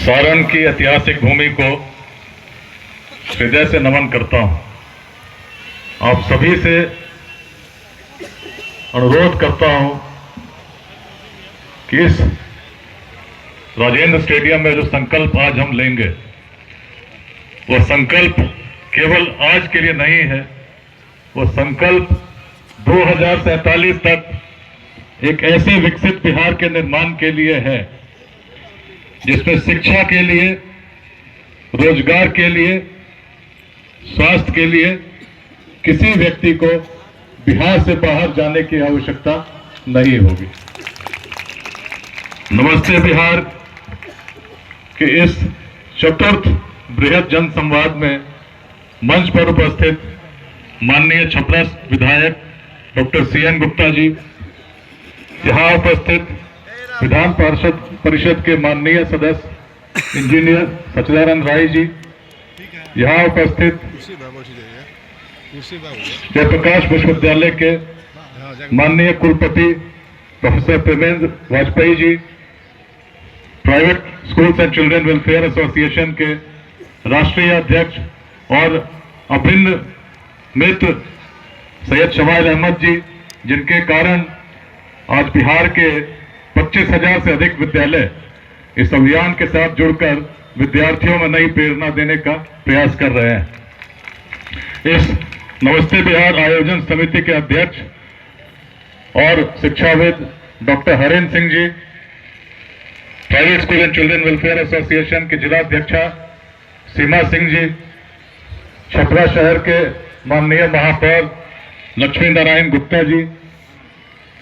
सारण की ऐतिहासिक भूमि को हृदय से नमन करता हूं। आप सभी से अनुरोध करता हूं कि इस राजेंद्र स्टेडियम में जो संकल्प आज हम लेंगे वह संकल्प केवल आज के लिए नहीं है, वह संकल्प 2047 तक एक ऐसे विकसित बिहार के निर्माण के लिए है जिसमें शिक्षा के लिए, रोजगार के लिए, स्वास्थ्य के लिए किसी व्यक्ति को बिहार से बाहर जाने की आवश्यकता नहीं होगी। नमस्ते बिहार के इस चतुर्थ बृहद जन संवाद में मंच पर उपस्थित माननीय छपरा विधायक डॉक्टर CN गुप्ता जी, यहाँ उपस्थित विधान परिषद के माननीय सदस्य इंजीनियर सच्चिदानंद राय जी, यहाँ उपस्थित जयप्रकाश विश्वविद्यालय के माननीय कुलपति professor Premendra Vajpayee ji, private schools and children welfare association के राष्ट्रीय अध्यक्ष और अभिन्न मित्र सैयद शमाइल अहमद जी, जिनके कारण आज बिहार के 25,000 से अधिक विद्यालय इस अभियान के साथ जुड़कर विद्यार्थियों में नई प्रेरणा देने का प्रयास कर रहे हैं। इस नमस्ते बिहार आयोजन समिति के अध्यक्ष और शिक्षाविद doctor Harendra Singh ji, private school and children welfare association की जिलाध्यक्षा सीमा सिंह जी, छपरा शहर के माननीय महापौर लक्ष्मी नारायण गुप्ता जी,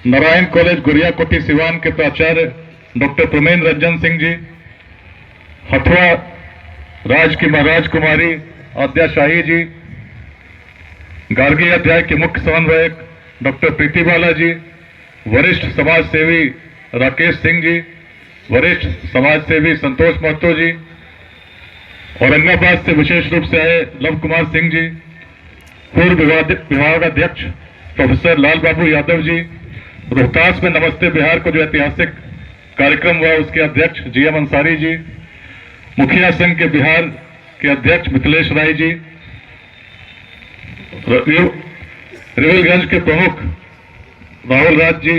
नारायण कॉलेज गुरियाकोटी सिवान के प्राचार्य डॉक्टर प्रमेंद्र रंजन सिंह जी, हथुआ राज की महाराज कुमारी आद्या शाही जी, गार्गी अध्याय के मुख्य समन्वयक डॉक्टर प्रीति बाला जी, वरिष्ठ समाज सेवी राकेश सिंह जी, वरिष्ठ समाज सेवी संतोष महतो जी, औरंगाबाद से विशेष रूप से आए लव कुमार सिंह जी, पूर्व विभागाध्यक्ष प्रोफेसर लाल बाबू यादव जी, रोहतास में नमस्ते बिहार को जो ऐतिहासिक कार्यक्रम हुआ उसके अध्यक्ष GM अंसारी जी, मुखिया संघ के बिहार के अध्यक्ष मिथिलेश राय जी, रिविलगंज के प्रमुख राहुल राज जी,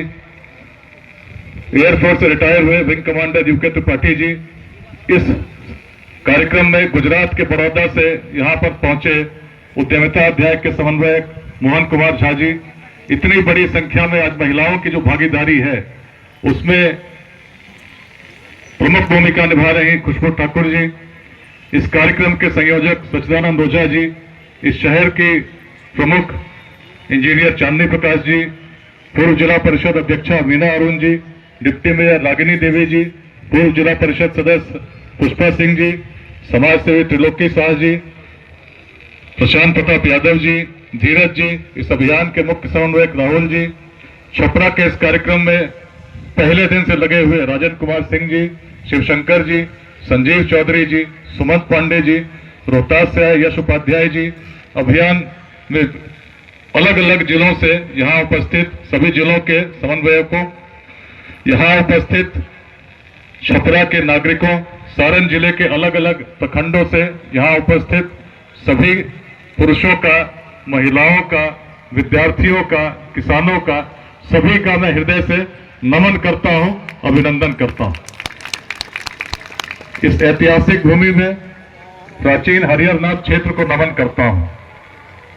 एयरफोर्स से रिटायर हुए wing commander UK Tripathi ji, इस कार्यक्रम में गुजरात के बड़ौदा से यहाँ पर पहुंचे उद्यमिता अध्याय के समन्वयक मोहन कुमार झा जी, इतनी बड़ी संख्या में आज महिलाओं की जो भागीदारी है उसमें प्रमुख भूमिका निभा रही खुशबू ठाकुर जी, इस कार्यक्रम के संयोजक सच्चिदानंद ओझा जी, इस शहर की प्रमुख इंजीनियर चांदनी प्रकाश जी, पूर्व जिला परिषद अध्यक्षा मीना अरुण जी, डिप्टी मेयर रागिनी देवी जी, पूर्व जिला परिषद सदस्य पुष्पा सिंह जी, समाज सेवी त्रिलोकी शाह जी, प्रशांत प्रताप यादव जी, धीरज जी, इस अभियान के मुख्य समन्वयक राहुल जी, छपरा के इस कार्यक्रम में पहले दिन से लगे हुए राजन कुमार सिंह जी, शिवशंकर जी, संजीव चौधरी जी, सुमंत पांडे जी, रोहतास से आए यश उपाध्याय जी, अभियान में अलग अलग जिलों से यहाँ उपस्थित सभी जिलों के समन्वयकों, यहाँ उपस्थित छपरा के नागरिकों, सारण जिले के अलग अलग प्रखंडों से यहाँ उपस्थित सभी पुरुषों का, महिलाओं का, विद्यार्थियों का, किसानों का, सभी का मैं हृदय से नमन करता हूं, अभिनंदन करता हूं। इस ऐतिहासिक भूमि में प्राचीन हरिहरनाथ क्षेत्र को नमन करता हूं,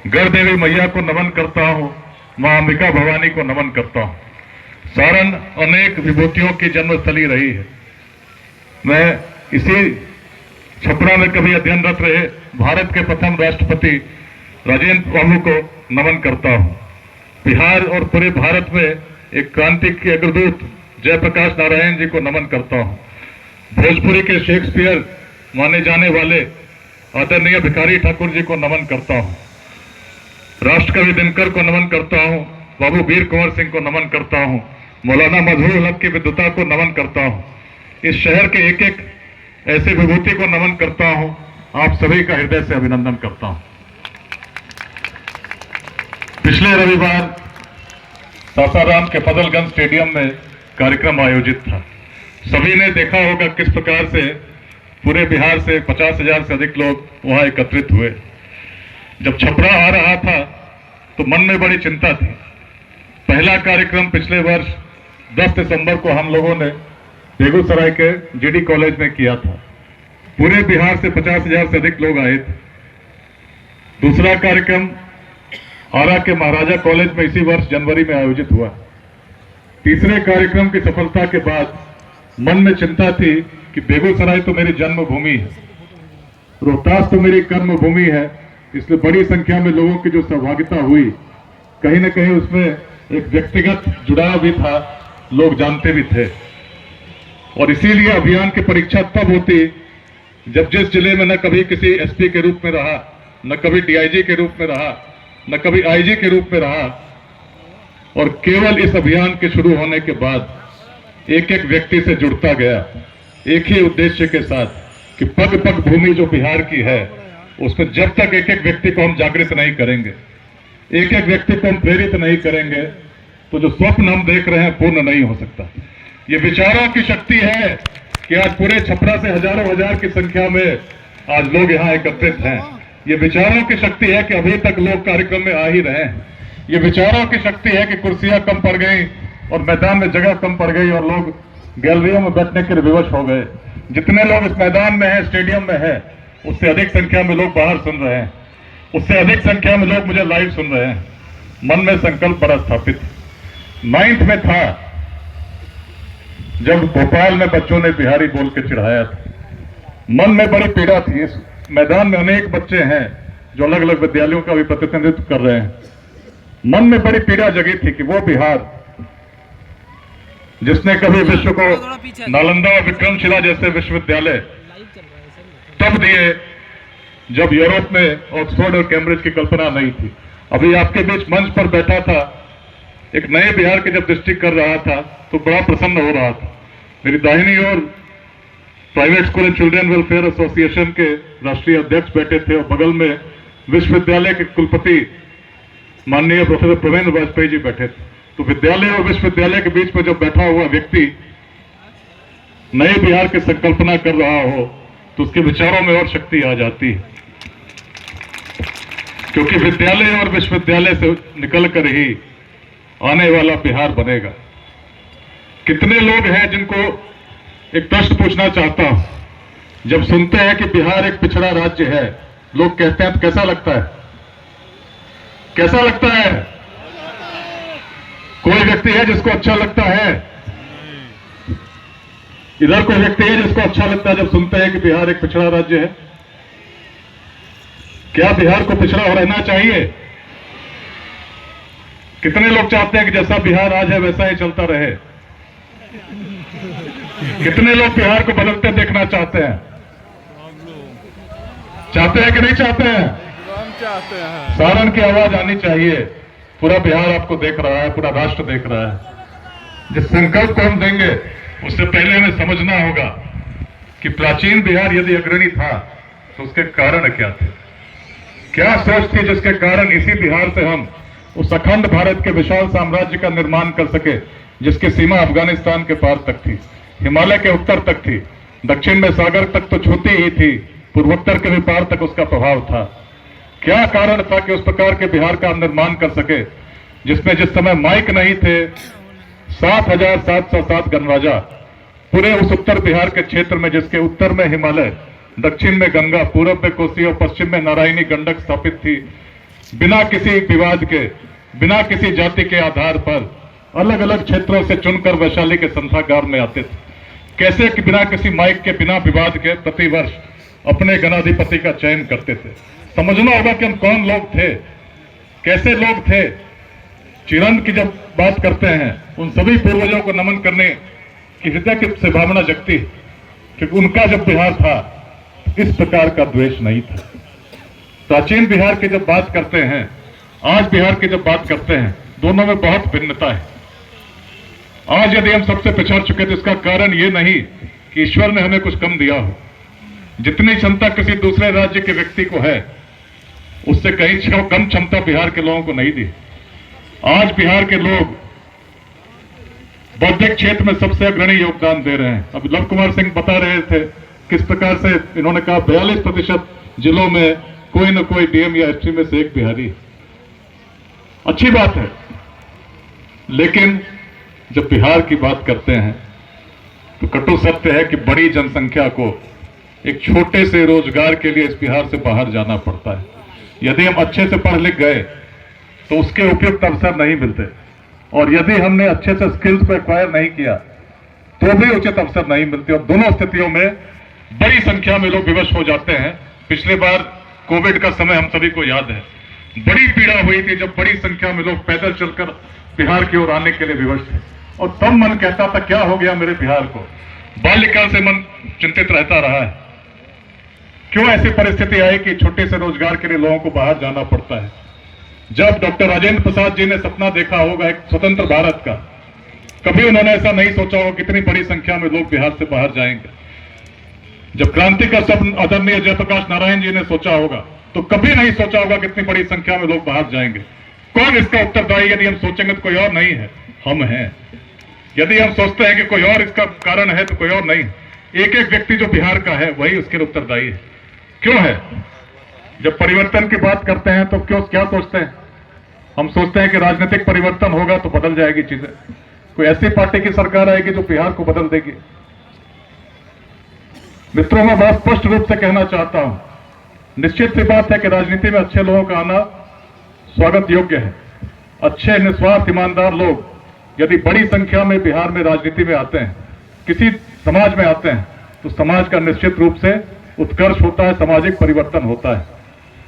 गढ़ देवी मैया को नमन करता हूं, मां अंबिका भवानी को नमन करता हूं। सारण अनेक विभूतियों की जन्मस्थली रही है। मैं इसी छपरा में कभी अध्ययनरत रहे भारत के प्रथम राष्ट्रपति राजेंद्र बाबू को नमन करता हूं। बिहार और पूरे भारत में एक क्रांति के अग्रदूत जयप्रकाश नारायण जी को नमन करता हूं। भोजपुरी के शेक्सपियर माने जाने वाले आदरणीय भिखारी ठाकुर जी को नमन करता हूं। राष्ट्रकवि दिनकर को नमन करता हूं, बाबू वीर कुंवर सिंह को नमन करता हूं, मौलाना मजहूर हक की विद्वता को नमन करता हूं। इस शहर के एक एक ऐसे विभूति को नमन करता हूं। आप सभी का हृदय से अभिनंदन करता हूं। पिछले रविवार सासाराम के फजलगंज स्टेडियम में कार्यक्रम आयोजित था। सभी ने देखा होगा किस प्रकार से पूरे बिहार से 50,000 से अधिक लोग वहां एकत्रित हुए। जब छपरा आ रहा था तो मन में बड़ी चिंता थी। पहला कार्यक्रम पिछले वर्ष 10 दिसंबर को हम लोगों ने बेगूसराय के जीडी कॉलेज में किया था। पूरे बिहार से 50,000 से अधिक लोग आए थे। दूसरा कार्यक्रम आरा के महाराजा कॉलेज में इसी वर्ष जनवरी में आयोजित हुआ। तीसरे कार्यक्रम की सफलता के बाद मन में चिंता थी कि बेगूसराय तो मेरी जन्मभूमि है, रोहतास तो मेरी कर्मभूमि है, इसलिए बड़ी संख्या में लोगों की जो सहभागिता हुई, कहीं न कहीं उसमें एक व्यक्तिगत जुड़ाव भी था, लोग जानते भी थे। और इसीलिए अभियान की परीक्षा तब होती जब जिस जिले में न कभी किसी एसपी के रूप में रहा, न कभी डीआईजी के रूप में रहा, न कभी आईजी के रूप में रहा, और केवल इस अभियान के शुरू होने के बाद एक एक व्यक्ति से जुड़ता गया, एक ही उद्देश्य के साथ कि पग पग भूमि जो बिहार की है, उसमें जब तक एक एक व्यक्ति को हम जागृत नहीं करेंगे, एक एक व्यक्ति को हम प्रेरित नहीं करेंगे, तो जो स्वप्न हम देख रहे हैं पूर्ण नहीं हो सकता। ये विचारों की शक्ति है कि आज पूरे छपरा से हजारों हजार की संख्या में आज लोग यहाँ एकत्रित हैं। ये विचारों की शक्ति है कि अभी तक लोग कार्यक्रम में आ ही रहे हैं। ये विचारों की शक्ति है कि कुर्सियां कम पड़ गई और मैदान में जगह कम पड़ गई और लोग गैलरियों में बैठने के लिए विवश हो गए। जितने लोग इस मैदान में हैं, स्टेडियम में है, उससे अधिक संख्या में लोग बाहर सुन रहे हैं, उससे अधिक संख्या में लोग मुझे लाइव सुन रहे हैं। मन में संकल्प बड़ा स्थापित। 9th में था जब भोपाल में बच्चों ने बिहारी बोल के चिढ़ाया था। मन में बड़ी पीड़ा थी। इस मैदान में अनेक बच्चे हैं जो अलग अलग विद्यालयों का भी प्रतिनिधित्व कर रहे हैं। मन में बड़ी पीड़ा जगी थी कि वो बिहार जिसने कभी विश्व को नालंदा और विक्रमशिला जैसे विश्वविद्यालय तब दिए जब यूरोप में ऑक्सफोर्ड और कैम्ब्रिज की कल्पना नहीं थी। अभी आपके बीच मंच पर बैठा था, एक नए बिहार के जब दृष्टि कर रहा था तो बड़ा प्रसन्न हो रहा था। मेरी दाहिनी ओर private school and children welfare association के राष्ट्रीय अध्यक्ष बैठे थे और बगल में विश्वविद्यालय के कुलपति माननीय प्रोफेसर प्रवीण वाजपेयी जी बैठे थे। तो विद्यालय और विश्वविद्यालय के बीच में जब बैठा हुआ व्यक्ति नए बिहार की संकल्पना कर रहा हो तो उसके विचारों में और शक्ति आ जाती है, क्योंकि विद्यालय और विश्वविद्यालय से निकलकर ही आने वाला बिहार बनेगा। कितने लोग हैं जिनको एक प्रश्न पूछना चाहता हूं। जब सुनते हैं कि बिहार एक पिछड़ा राज्य है, लोग कहते हैं तो कैसा लगता है? कैसा लगता है? कोई व्यक्ति है जिसको अच्छा लगता है? इधर कोई व्यक्ति है जिसको अच्छा लगता है जब सुनते हैं कि बिहार एक पिछड़ा राज्य है? क्या बिहार को पिछड़ा हो रहना चाहिए? कितने लोग चाहते हैं कि जैसा बिहार आज है वैसा ही चलता रहे? कितने लोग बिहार को बदलते देखना चाहते हैं? चाहते हैं कि नहीं चाहते हैं? चाहते हैं। सारण की आवाज आनी चाहिए। पूरा बिहार आपको देख रहा है, पूरा राष्ट्र देख रहा है। जिस संकल्प को हम देंगे उससे पहले हमें समझना होगा कि प्राचीन बिहार यदि अग्रणी था तो उसके कारण क्या थे, क्या सोच थी जिसके कारण इसी बिहार से हम उस अखंड भारत के विशाल साम्राज्य का निर्माण कर सके, जिसकी सीमा अफगानिस्तान के पार तक थी, हिमालय के उत्तर तक थी, दक्षिण में सागर तक तो छूती ही थी, पूर्वोत्तर के भी पार तक उसका प्रभाव था। क्या कारण था कि उस प्रकार के बिहार का हम निर्माण कर सके, जिसमें जिस समय माइक नहीं थे 7,707 गणराजा पूरे उस उत्तर बिहार के क्षेत्र में, जिसके उत्तर में हिमालय, दक्षिण में गंगा, पूर्व में कोसी और पश्चिम में नारायणी गंडक स्थापित थी, बिना किसी विवाद के, बिना किसी जाति के आधार पर अलग अलग क्षेत्रों से चुनकर वैशाली के संथागार में आते थे। कैसे कि बिना किसी माइक के, बिना विवाद के प्रतिवर्ष अपने गणाधिपति का चयन करते थे। समझना होगा कि हम कौन लोग थे, कैसे लोग थे। चिरंद की जब बात करते हैं, उन सभी पूर्वजों को नमन करने की हृदय से भावना जगती, क्योंकि उनका जब बिहार था इस प्रकार का द्वेष नहीं था। प्राचीन बिहार की जब बात करते हैं, आज बिहार की जब बात करते हैं, दोनों में बहुत भिन्नता है। आज यदि हम सबसे पिछड़ चुके तो इसका कारण ये नहीं कि ईश्वर ने हमें कुछ कम दिया हो। जितनी क्षमता किसी दूसरे राज्य के व्यक्ति को है, उससे कहीं कम क्षमता बिहार के लोगों को नहीं दी। आज बिहार के लोग बौद्धिक क्षेत्र में सबसे अग्रणी योगदान दे रहे हैं। अब लव कुमार सिंह बता रहे थे किस प्रकार से इन्होंने कहा 42% जिलों में कोई न कोई डीएम या एसपी में से एक बिहारी है। अच्छी बात है, लेकिन जब बिहार की बात करते हैं तो कटु सत्य है कि बड़ी जनसंख्या को एक छोटे से रोजगार के लिए इस बिहार से बाहर जाना पड़ता है। यदि हम अच्छे से पढ़ लिख गए तो उसके उपयुक्त अवसर नहीं मिलते, और यदि हमने अच्छे से स्किल्स को एक्वायर नहीं किया तो भी उचित अवसर नहीं मिलते, और दोनों स्थितियों में बड़ी संख्या में लोग विवश हो जाते हैं। पिछले बार कोविड का समय हम सभी को याद है, बड़ी पीड़ा हुई थी जब बड़ी संख्या में लोग पैदल चलकर बिहार की ओर आने के लिए विवश थे, और तब मन कहता था क्या हो गया मेरे बिहार को। बाल्यकाल से मन चिंतित रहता रहा है, क्यों ऐसी परिस्थिति आई कि छोटे से रोजगार के लिए लोगों को बाहर जाना पड़ता है। जब डॉक्टर राजेंद्र प्रसाद जी ने सपना देखा होगा एक स्वतंत्र भारत का, कभी उन्होंने ऐसा नहीं सोचा होगा कितनी बड़ी संख्या में लोग बिहार से बाहर जाएंगे। जब क्रांति का स्वप्न आदरणीय जयप्रकाश नारायण जी ने सोचा होगा तो कभी नहीं सोचा होगा कितनी बड़ी संख्या में लोग बाहर जाएंगे। कौन इसका उत्तरदायी? यदि हम सोचेंगे तो कोई और नहीं है, हम हैं। यदि हम सोचते हैं कि कोई और इसका कारण है तो कोई और नहीं, एक एक व्यक्ति जो बिहार का है वही उसके उत्तरदायी है। क्यों है? जब परिवर्तन की बात करते हैं तो क्या सोचते हैं? हम सोचते हैं कि राजनीतिक परिवर्तन होगा तो बदल जाएगी चीजें, कोई ऐसी पार्टी की सरकार आएगी जो बिहार को बदल देगी। मित्रों, मैं बहुत स्पष्ट रूप से कहना चाहता हूं, निश्चित सी बात है कि राजनीति में अच्छे लोगों का आना स्वागत योग्य है। अच्छे निस्वार्थ ईमानदार लोग यदि बड़ी संख्या में बिहार में राजनीति में आते हैं, किसी समाज में आते हैं, तो समाज का निश्चित रूप से उत्कर्ष होता है, सामाजिक परिवर्तन होता है।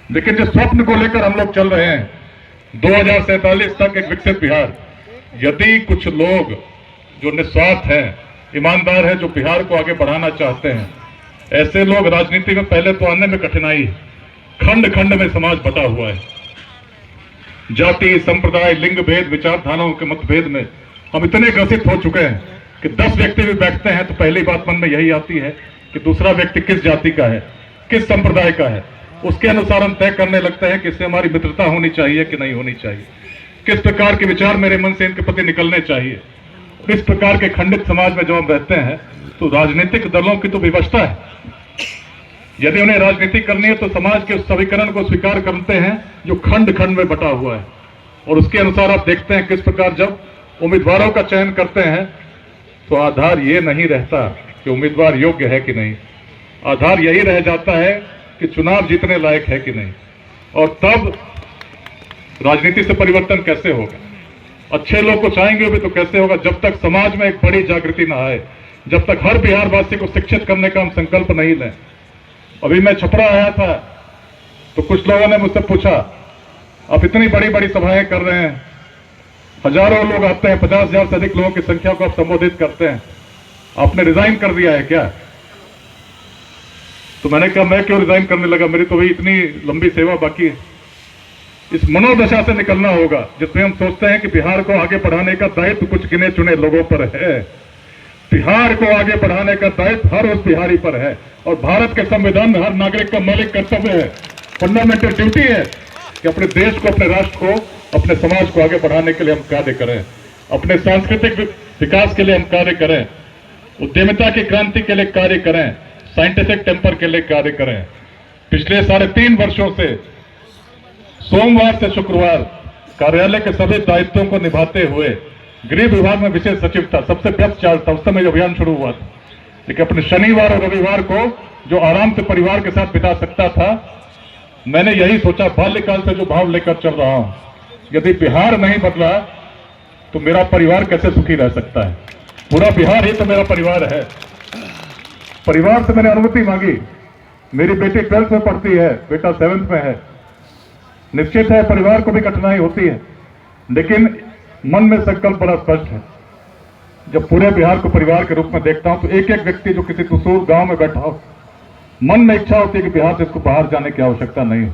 लेकिन जिस स्वप्न को लेकर हम लोग चल रहे हैं 2047 तक एक विकसित बिहार, यदि कुछ लोग जो निस्वार्थ हैं, ईमानदार हैं, जो बिहार को आगे बढ़ाना चाहते हैं, ऐसे लोग राजनीति में पहले तो आने में कठिनाई है। खंड खंड में समाज बटा हुआ है, जाति, संप्रदाय, लिंग भेद, विचारधाराओं के मतभेद में हम इतने ग्रसित हो चुके हैं कि 10 व्यक्ति भी बैठते हैं तो पहली बात मन में यही आती है कि दूसरा व्यक्ति किस जाति का है, किस संप्रदाय का है। उसके अनुसार हम तय करने लगते हैं कि इससे हमारी मित्रता होनी चाहिए कि नहीं होनी चाहिए, किस प्रकार के विचार मेरे मन से इनके प्रति निकलने चाहिए। इस प्रकार के खंडित समाज में जब हम रहते हैं तो राजनीतिक दलों की तो विवशता है। यदि उन्हें राजनीति करनी है तो समाज के उस समीकरण को स्वीकार करते हैं जो खंड खंड में बटा हुआ है, और उसके अनुसार आप देखते हैं किस प्रकार जब उम्मीदवारों का चयन करते हैं तो आधार ये नहीं रहता कि उम्मीदवार योग्य है कि नहीं, आधार यही रह जाता है कि चुनाव जीतने लायक है कि नहीं। और तब राजनीति से परिवर्तन कैसे होगा? अच्छे लोग को चाहेंगे भी तो कैसे होगा? जब तक समाज में एक बड़ी जागृति न आए, जब तक हर बिहारवासी को शिक्षित करने का हम संकल्प नहीं लें। अभी मैं छपरा आया था तो कुछ लोगों ने मुझसे पूछा, आप इतनी बड़ी बड़ी सभाएं कर रहे हैं, हजारों लोग आते हैं, 50,000 से अधिक लोगों की संख्या को आप संबोधित करते हैं, आपने रिजाइन कर दिया है क्या? तो मैंने कहा मैं क्यों रिजाइन करने लगा, मेरी तो भी इतनी लंबी सेवा बाकी है। इस मनोदशा से निकलना होगा जिसमें हम सोचते हैं कि बिहार को आगे बढ़ाने का दायित्व कुछ गिने चुने लोगों पर है। बिहार को आगे बढ़ाने का दायित्व हर उस बिहारी पर है, और भारत के संविधान में हर नागरिक का मौलिक कर्तव्य है, फंडामेंटल ड्यूटी है कि अपने देश को, अपने राष्ट्र को, अपने समाज को आगे बढ़ाने के लिए हम कार्य करें, अपने सांस्कृतिक विकास के लिए हम कार्य करें, उद्यमिता की क्रांति के लिए कार्य करें, साइंटिफिक टेम्पर के लिए कार्य करें। पिछले 3.5 वर्षों से सोमवार से शुक्रवार कार्यालय के सभी दायित्वों को निभाते हुए गृह विभाग में विशेष सचिव था, सबसे व्यस्त चार्ज था, उस समय अभियान शुरू हुआ था। लेकिन अपने शनिवार और रविवार को जो आराम से परिवार के साथ बिता सकता था, मैंने यही सोचा, बाल्यकाल से जो भाव लेकर चल रहा हूं, यदि बिहार नहीं बदला तो मेरा परिवार कैसे सुखी रह सकता है? पूरा बिहार ही तो मेरा परिवार है। परिवार से मैंने अनुमति मांगी, मेरी बेटी 12th में पढ़ती है, बेटा 7th में है। निश्चित है परिवार को भी कठिनाई होती है, लेकिन मन में संकल्प बड़ा स्पष्ट है। जब पूरे बिहार को परिवार के रूप में देखता हूं तो एक एक व्यक्ति जो किसी दूसरे गांव में बैठा हो, मन में इच्छा होती है कि बिहार से इसको बाहर जाने की आवश्यकता नहीं है।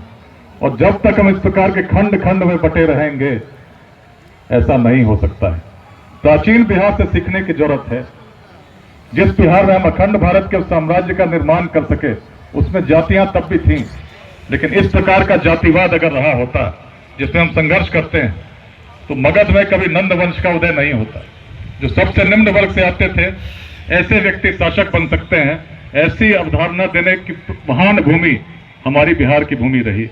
और जब तक हम इस प्रकार के खंड खंड में बटे रहेंगे, ऐसा नहीं हो सकता है। प्राचीन बिहार से सीखने की जरूरत है। जिस बिहार में हम अखंड भारत के साम्राज्य का निर्माण कर सके, उसमें जातियां तब भी थीं, लेकिन इस प्रकार का जातिवाद अगर रहा होता जिसमें हम संघर्ष करते हैं, तो मगध में कभी नंद वंश का उदय नहीं होता। जो सबसे निम्न वर्ग से आते थे, ऐसे व्यक्ति शासक बन सकते हैं ऐसी अवधारणा देने की महान भूमि हमारी बिहार की भूमि रही।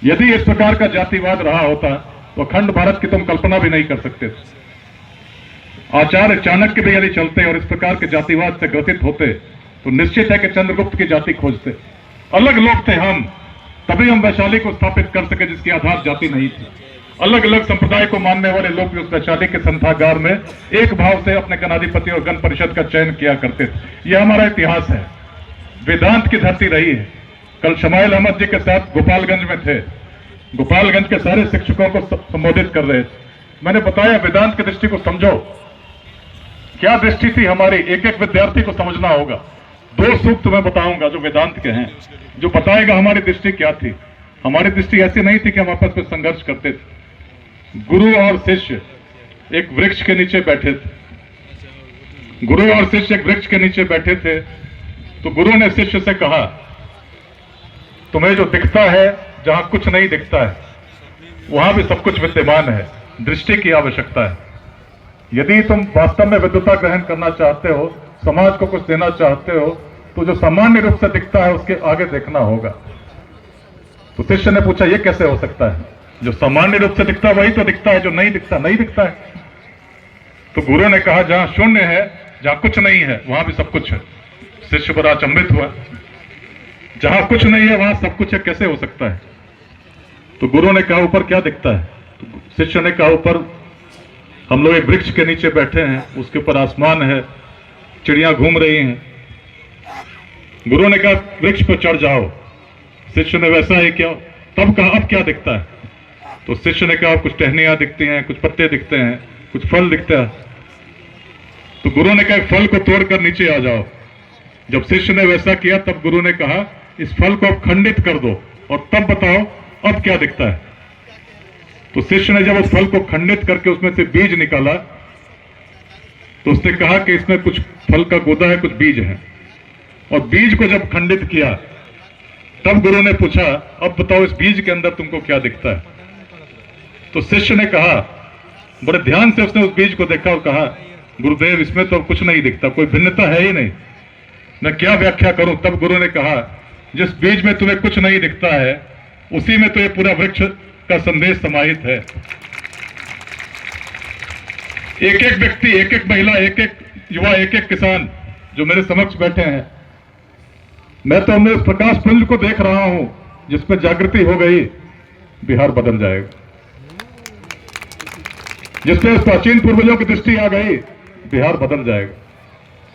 यदि इस प्रकार का जातिवाद रहा होता तो अखंड भारत की तुम कल्पना भी नहीं कर सकते थे। आचार्य चाणक्य भी यदि चलते और इस प्रकार के जातिवाद से ग्रसित होते तो निश्चित है कि चंद्रगुप्त की जाति खोजते। अलग लोग थे हम, तभी हम वैशाली को स्थापित कर सके जिसकी आधार जाति नहीं थी। अलग अलग संप्रदाय को मानने वाले लोग भी उस वैशाली के संथागार में एक भाव से अपने गणाधिपति और गण परिषद का चयन किया करते थे। यह हमारा इतिहास है, वेदांत की धरती रही है। कल शमाइल अहमद जी के साथ गोपालगंज में थे, गोपालगंज के सारे शिक्षकों को संबोधित कर रहे थे। मैंने बताया वेदांत की दृष्टि को समझो, क्या दृष्टि थी हमारी, एक एक विद्यार्थी को समझना होगा। 2 सूक्त मैं बताऊंगा जो वेदांत के हैं, जो बताएगा हमारी दृष्टि क्या थी। हमारी दृष्टि ऐसी नहीं थी कि हम आपस में संघर्ष करते थे। गुरु और शिष्य एक वृक्ष के नीचे बैठे थे, गुरु और शिष्य एक वृक्ष के नीचे बैठे थे, तो गुरु ने शिष्य से कहा, तुम्हें जो दिखता है, जहां कुछ नहीं दिखता है वहां भी सब कुछ विद्यमान है, दृष्टि की आवश्यकता है। यदि तुम वास्तव में विद्वता ग्रहण करना चाहते हो, समाज को कुछ देना चाहते हो, तो जो सामान्य रूप से दिखता है उसके आगे देखना होगा। तो शिष्य ने पूछा, यह कैसे हो सकता है? जो सामान्य रूप से दिखता है वही तो दिखता है, जो नहीं दिखता नहीं दिखता है। तो गुरु ने कहा, जहां शून्य है, जहां कुछ नहीं है, वहां भी सब कुछ है। शिष्य बड़ा अचंभित हुआ, जहां कुछ नहीं है वहां सब कुछ है, कैसे हो सकता है? तो गुरु ने कहा, ऊपर क्या दिखता है? तो शिष्य ने कहा, ऊपर हम लोग एक वृक्ष के नीचे बैठे हैं, उसके ऊपर आसमान है, चिड़ियां घूम रही हैं। गुरु ने कहा, वृक्ष पर चढ़ जाओ। शिष्य ने वैसा ही किया। तब कहा, अब क्या दिखता है? तो शिष्य ने कहा, कुछ टहनियां दिखती हैं, कुछ पत्ते दिखते हैं, कुछ फल दिखता है। तो गुरु ने कहा, फल को तोड़कर नीचे आ जाओ। जब शिष्य ने वैसा किया तब गुरु ने कहा, इस फल को अब खंडित कर दो और तब बताओ अब क्या दिखता है। तो शिष्य ने जब उस फल को खंडित करके उसमें से बीज निकाला तो उसने कहा कि इसमें कुछ फल का गूदा है, कुछ बीज है। और बीज को जब खंडित किया तब गुरु ने पूछा, अब बताओ इस बीज के अंदर तुमको क्या दिखता है? तो शिष्य ने कहा, बड़े ध्यान से उसने उस बीज को देखा और कहा, गुरुदेव इसमें तो कुछ नहीं दिखता, कोई भिन्नता है ही नहीं, मैं क्या व्याख्या करूं? तब गुरु ने कहा, जिस बीज में तुम्हें कुछ नहीं दिखता है उसी में तो ये पूरा वृक्ष का संदेश समाहित है। एक एक व्यक्ति, एक एक महिला, एक एक युवा, एक एक किसान जो मेरे समक्ष बैठे हैं, मैं तो उस प्रकाश पुंज को देख रहा हूं जिसमें जागृति हो गई, बिहार बदल जाएगा। जिसमें प्राचीन पूर्वजों की दृष्टि आ गई, बिहार बदल जाएगा।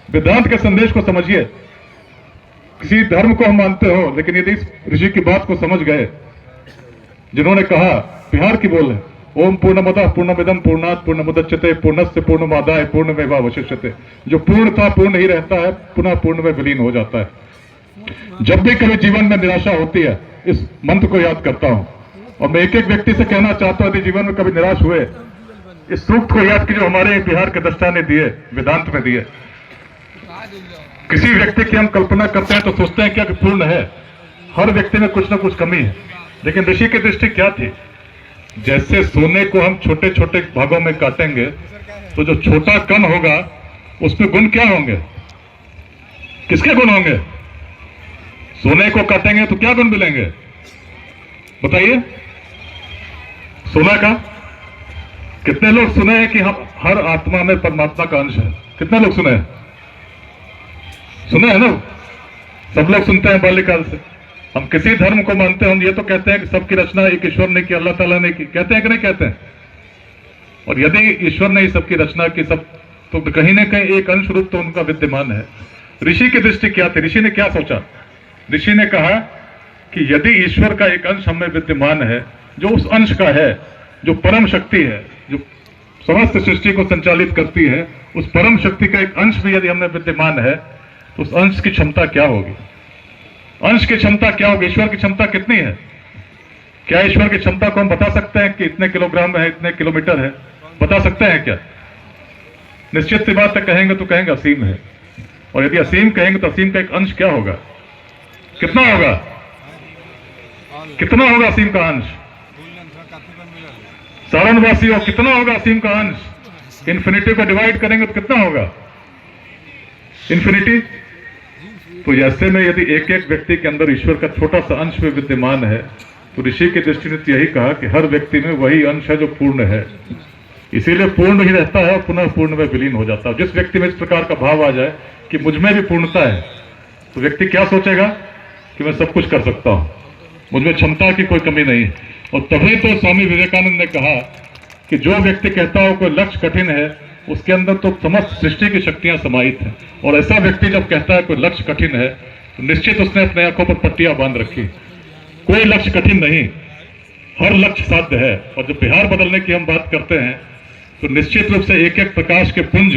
वेदांत के संदेश को समझिए। किसी धर्म को हम मानते हो, लेकिन यदि इस ऋषि की बात को समझ गए, जिन्होंने कहा, बिहार की बोल है, ओम पूर्णमदः पूर्णमिदं पूर्णात् पूर्णमुदच्यते पूर्णस्य पूर्णमादाय पूर्णमेवावशिष्यते। जो पूर्ण था पूर्ण ही रहता है, पुनः पूर्ण में विलीन हो जाता है। जब भी कभी जीवन में निराशा होती है, इस मंत्र को याद करता हूं। और मैं एक एक व्यक्ति से कहना चाहता हूं, यदि जीवन में कभी निराश हुए, इस सूक्त को याद कीजिए, हमारे बिहार के दृष्टा ने दिए, वेदांत में दिए। किसी व्यक्ति की हम कल्पना करते हैं तो सोचते हैं क्या कि पूर्ण है, हर व्यक्ति में कुछ ना कुछ कमी है। लेकिन ऋषि की दृष्टि क्या थी? जैसे सोने को हम छोटे छोटे भागों में काटेंगे तो जो छोटा कण होगा उसमें गुण क्या होंगे? किसके गुण होंगे? सोने को काटेंगे तो क्या गुण मिलेंगे बताइए? सोना का। कितने लोग सुने हैं कि हम हर आत्मा में परमात्मा का अंश है? कितने लोग सुने हैं? सुने हैं ना? सब लोग सुनते हैं बाल्यकाल से। हम किसी धर्म को मानते हैं, हम ये तो कहते हैं कि सबकी रचना एक ईश्वर ने की, अल्लाह ताला ने की। कहते हैं कि नहीं कहते हैं? और यदि ईश्वर ने सबकी रचना की, सब तो कहीं ना कहीं एक अंश रूप तो उनका विद्यमान है। ऋषि की दृष्टि क्या थी? ऋषि ने क्या सोचा? ऋषि ने कहा कि यदि ईश्वर का एक अंश हमें विद्यमान है, जो उस अंश का है, जो परम शक्ति है, जो समस्त सृष्टि को संचालित करती है, उस परम शक्ति का एक अंश भी यदि हमें विद्यमान है, तो उस अंश की क्षमता क्या होगी? अंश की क्षमता क्या होगी? ईश्वर की क्षमता कितनी है? क्या ईश्वर की क्षमता को हम बता सकते हैं कि इतने किलोग्राम है, इतने किलोमीटर है? बता सकते हैं क्या? निश्चित सी बात है, कहेंगे तो कहेंगे असीम है। और यदि असीम कहेंगे तो असीम का एक अंश क्या होगा? कितना होगा? कितना होगा असीम का अंश? सारणवासियों, कितना होगा असीम का अंश? इन्फिनिटी को डिवाइड करेंगे तो कितना होगा? इन्फिनिटी तो ऐसे में यदि एक एक व्यक्ति के अंदर ईश्वर का छोटा सा अंश भी विद्यमान है, तो ऋषि की दृष्टि ने तो यही कहा कि हर व्यक्ति में वही अंश है जो पूर्ण है, इसीलिए पूर्ण ही रहता है और पुनः पूर्ण में विलीन हो जाता है। जिस व्यक्ति में इस प्रकार का भाव आ जाए कि मुझ में भी पूर्णता है, तो व्यक्ति क्या सोचेगा कि मैं सब कुछ कर सकता हूं, मुझ में क्षमता की कोई कमी नहीं। और तभी तो स्वामी विवेकानंद ने कहा कि जो व्यक्ति कहता हो कोई लक्ष्य कठिन है, उसके अंदर तो समस्त सृष्टि की शक्तियां समाहित हैं। और ऐसा व्यक्ति जब कहता है कोई लक्ष्य कठिन है, तो निश्चित उसने अपने आंखों पर पट्टियां बांध रखी। कोई लक्ष्य कठिन नहीं, हर लक्ष्य साध्य है। और जब बिहार बदलने की हम बात करते हैं, तो निश्चित रूप से एक एक प्रकाश के पुंज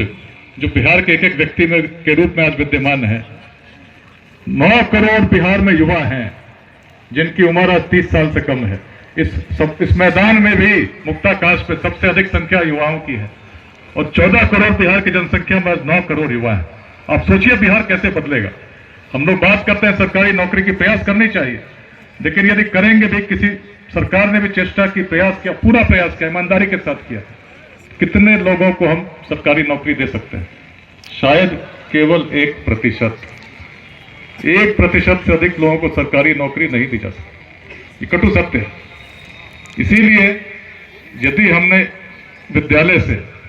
जो बिहार के एक एक व्यक्ति में के रूप में आज विद्यमान है। 9 करोड़ बिहार में युवा हैं जिनकी उम्र आज 30 साल से कम है। इस मैदान में भी मुक्ताकाश पे सबसे अधिक संख्या युवाओं की है और 14 करोड़ बिहार की जनसंख्या में आज 9 करोड़ युवा है। आप सोचिए बिहार कैसे बदलेगा। हम लोग बात करते हैं सरकारी नौकरी की, प्रयास करनी चाहिए, लेकिन यदि करेंगे भी, किसी सरकार ने भी चेष्टा की, प्रयास किया, पूरा प्रयास किया, ईमानदारी के साथ किया, कितने लोगों को हम सरकारी नौकरी दे सकते हैं? शायद केवल 1%। 1% से अधिक लोगों को सरकारी नौकरी नहीं दी जा सकती। ये कटु सत्य है। इसीलिए यदि हमने विद्यालय से